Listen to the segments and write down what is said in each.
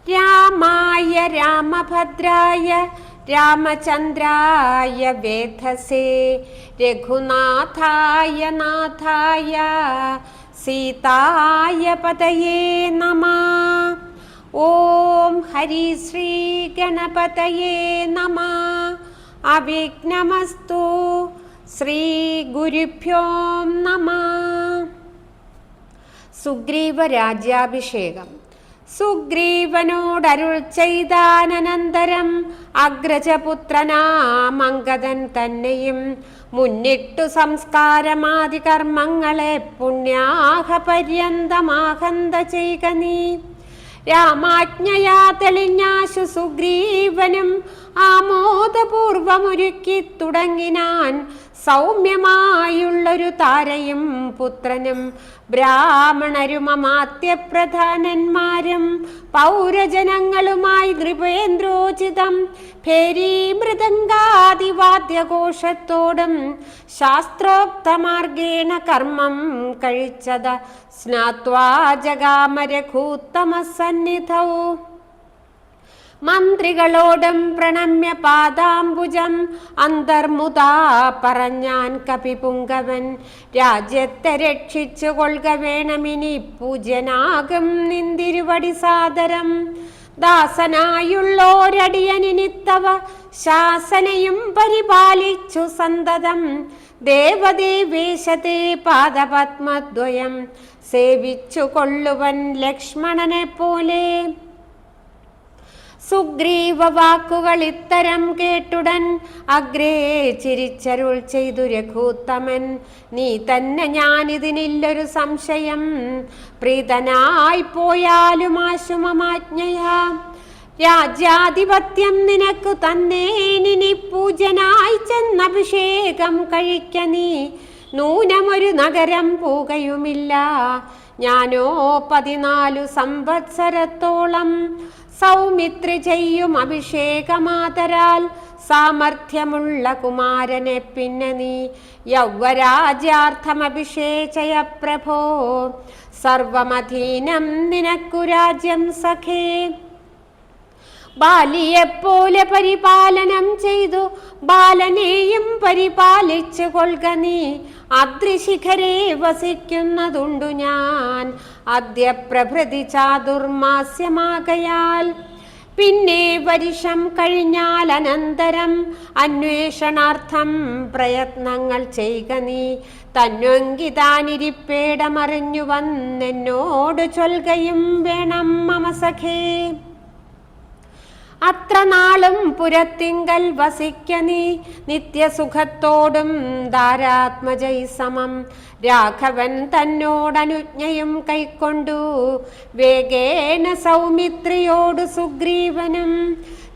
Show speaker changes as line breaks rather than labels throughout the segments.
രാമായ രാമഭദ്രായ രാമചന്ദ്രായ വേധസേ രഘുനാഥായ നാഥായ സീതായ പതയേ നമഃ. ഓം ഹരി ശ്രീ ഗണപതയേ നമഃ. അവിഘ്നമസ്തു. ശ്രീ ഗുരുഭ്യോ നമഃ. സുഗ്രീവ രാജ്യാഭിഷേകം. സുഗ്രീവനോടരുൾ ചെയ്താനന്തരം അഗ്രജപുത്രനാമംഗദൻ തന്നെയും മുന്നിട്ടു സംസ്കാരമാദി കർമ്മങ്ങളെ പുണ്യാഹ പര്യന്തമാഹന്ത ചെയ്ക നീ. രാമാജ്ഞയാ തെളിഞ്ഞാശു സുഗ്രീവനും ആമോദപൂർവമൊരുക്കി തുടങ്ങിനാൻ. സൗമ്യമായുള്ളൊരു താരയും പുത്രനും ബ്രാഹ്മണരും അമാത്യപ്രധാനന്മാരും പൗരജനങ്ങളുമായി നൃപേന്ദ്രോചിതം ഭേരീ മൃദംഗാദിവാദ്യഘോഷത്തോടും ശാസ്ത്രോക്തമാർഗേണ കർമ്മം കഴിച്ചത് സ്നാത്വാ ജഗാമരഘൂത്തമസന്നിധൗ. മന്ത്രികളോടും പ്രണമ്യ പാദാംബുജം അന്തർമുദാ പറഞ്ഞാൻ കപിപുങ്കവൻ. രാജ്യത്തെ രക്ഷിച്ചു കൊള്ളുക വേണമിനി പൂജ്യനാകും നിന്തിരുവടി സാദരം. ദാസനായുള്ളോരടിയനിത്തവ ശാസനയും പരിപാലിച്ചു സന്തതം. ദേവദേവേശത്തെ പാദപത്മദ്വയം സേവിച്ചു കൊള്ളുവൻ ലക്ഷ്മണനെ പോലെ. സുഗ്രീവ വാക്കുകൾ ഇത്തരം കേട്ടുടൻ അഗ്രേ ചിരിച്ചരുൾ ചെയ്തു രഘൂത്തമൻ. നീ തന്നെ ഞാനിതിനില്ലൊരു സംശയം. പ്രീതനായി പോയാലും ആശുമമാജ്ഞയാ. രാജ്യാധിപത്യം നിനക്കു തന്നേനിനി പൂജനായി ചെന്നഭിഷേകം കഴിക്ക നീ. നൂനമൊരു നഗരം പോകയുമില്ല ഞാനോ 14 സംവത്സരത്തോളം. സൗമിത്രി ചെയ്യും അഭിഷേകമാതരാൽ സാമർഥ്യമുള്ള കുമാരനെ പിന്നെ നീ യൗവരാജ്യാർത്ഥം അഭിഷേചയ പ്രഭോ. സർവമധീനം നിനക്കു രാജ്യം സഖേ. ബാലിയെപ്പോലെ പരിപാലനം ചെയ്തു ബാലനെയും പരിപാലിച്ചു കൊള്ളുക നീ. അദ്രിശിഖരെ വസിക്കുന്നതുണ്ടു ഞാൻ അദ്യ പ്രഭൃതി ചാതുർമാസ്യമാകയാൽ. പിന്നെ വർഷം കഴിഞ്ഞാൽ അനന്തരം അന്വേഷണാർത്ഥം പ്രയത്നങ്ങൾ ചെയ്യുക നീ. തന്വങ്കിതാനിരിപ്പേടമറിഞ്ഞു വന്നെന്നോട് ചൊൽകയും വേണം മമ സഖേ. അത്ര നാളും പുരത്തിങ്കൽ വസിക്ക നീ നിത്യസുഖത്തോടും ധാരാത്മജൈ സമം. രാഘവൻ തന്നോടനുജ്ഞയും കൈക്കൊണ്ടു വേഗേന സൗമിത്രിയോട് സുഗ്രീവനും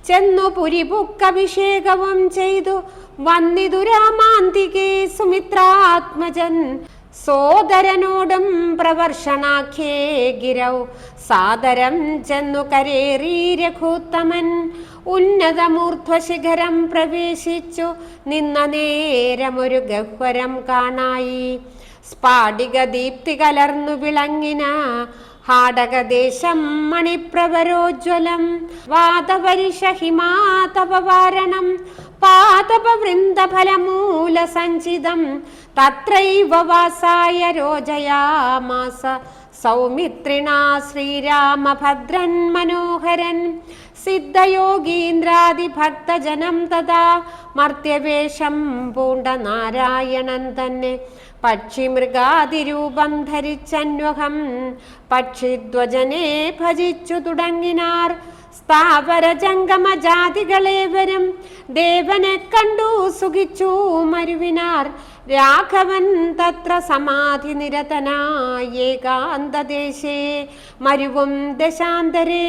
ചെന്നു പുരിപുക്കഭിഷേകവും ചെയ്തു വന്നിതു രാമാന്തികേ സുമിത്രാത്മജൻ. സോദരനോടും പ്രവർഷണാഖ്യേ ഗിരൗ സാദരം ചെന്നു കരേറി രഘൂത്തമൻ. ഉന്നതമൂർധ്വശിഖരം പ്രവേശിച്ചു നിന്ന നേരമൊരു ഗഹ്വരം കാണായി. സ്ഫാടിക ദീപ്തി കലർന്നു വിളങ്ങിന ഹാടകദേശം മണിപ്രവരോജ്വലം. വാതപരിഷ ഹിമാതപവാരണം പാതപവൃന്ദഫലമൂല സഞ്ചിതം. തത്രൈവ വാസായ രോജയാമാസ സൗമിത്രിണാ ശ്രീരാമഭദ്രൻ മനോഹരൻ. സിദ്ധയോഗീന്ദ്രാദിഭക്തജനം തഥാ മർത്യവേഷം പൂണ്ട നാരായണൻ തന്നെ. പക്ഷിമൃഗാതിരൂപം ധരിച്ചന്വഹം പക്ഷിധ്വജനെ ഭജിച്ചു തുടങ്ങിനാർ. സ്ഥാവര ജംഗമ ജാതികളേവരും ദേവനെ കണ്ടു സുഖിച്ചു മരുവിനാർ. രാഘവൻ തത്ര സമാധി നിരതനായ ഏകാന്തദേശേ മരുവും ദശാന്തരേ.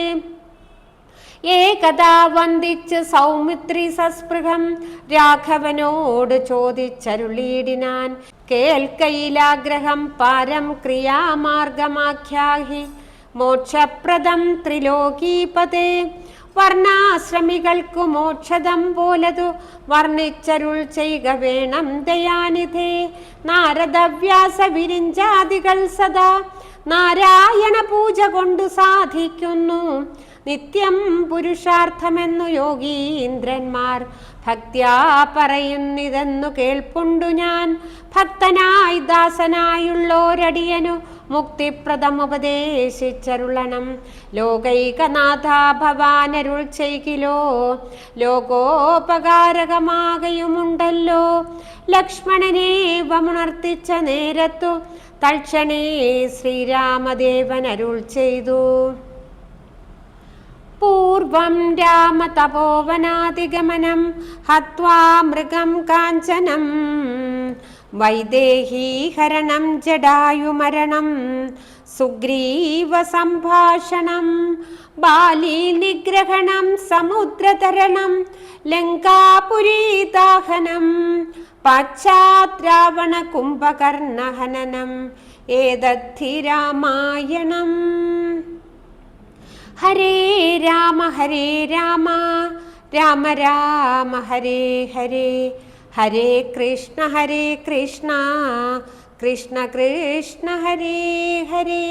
ഏകദാ വന്ദിച്ച് സൗമിത്രി സസ്പൃഹം രാഘവനോട് ചോദിച്ചരുളീടിനാൻ. കേൾക്കയിലാഗ്രഹം പാരം ക്രിയാമാർഗമാഖ്യാഹി മോക്ഷപ്രദം ത്രിലോകീപതേ. വർണ്ണാശ്രമികൾക്കു മോക്ഷദം പോലതു വർണ്ണിച്ചരുൾ ചെയ്യുക വേണം ദയാനിധേ. നാരദവ്യാസ വിരിഞ്ചാദികൾ സദാ നാരായണ പൂജ കൊണ്ടു സാധിക്കുന്നു. നിത്യം പുരുഷാർത്ഥമെന്നു യോഗീന്ദ്രന്മാർ ഭക്ത്യാ പറയുന്നിതെന്നു കേൾപ്പുണ്ടു ഞാൻ. ഭക്തനായി ദാസനായുള്ളോരടിയനു മുക്തിപ്രദമുപദേശിച്ചരുളണം. ലോകൈകനാഥ ഭവാനരുൾ ചെയ്കിലോ ലോകോപകാരകമാകയുമുണ്ടല്ലോ. ലക്ഷ്മണനേവമുണർത്തിച്ച നേരത്തു തൽക്ഷണേ ശ്രീരാമദേവൻ അരുൾ ചെയ്തു. പൂർവം രാമതപോവനാദിഗമനം ഹത്വാ മൃഗം കാഞ്ചനം വൈദേഹീഹരണം ജടായുമരണം സുഗ്രീവ സംഭാഷണം ബാലീ നിഗ്രഹണം സമുദ്രതരണം ലങ്കാപുരീദാഹനം പാശ്ചാദ്രാവണ കുംഭകർണഹനനം ഏതദ്ധി രാമായണം. ഹരേ രാമ രാമ രാമ ഹരേ ഹരേ, ഹരേ കൃഷ്ണ കൃഷ്ണ കൃഷ്ണ ഹരേ ഹരേ.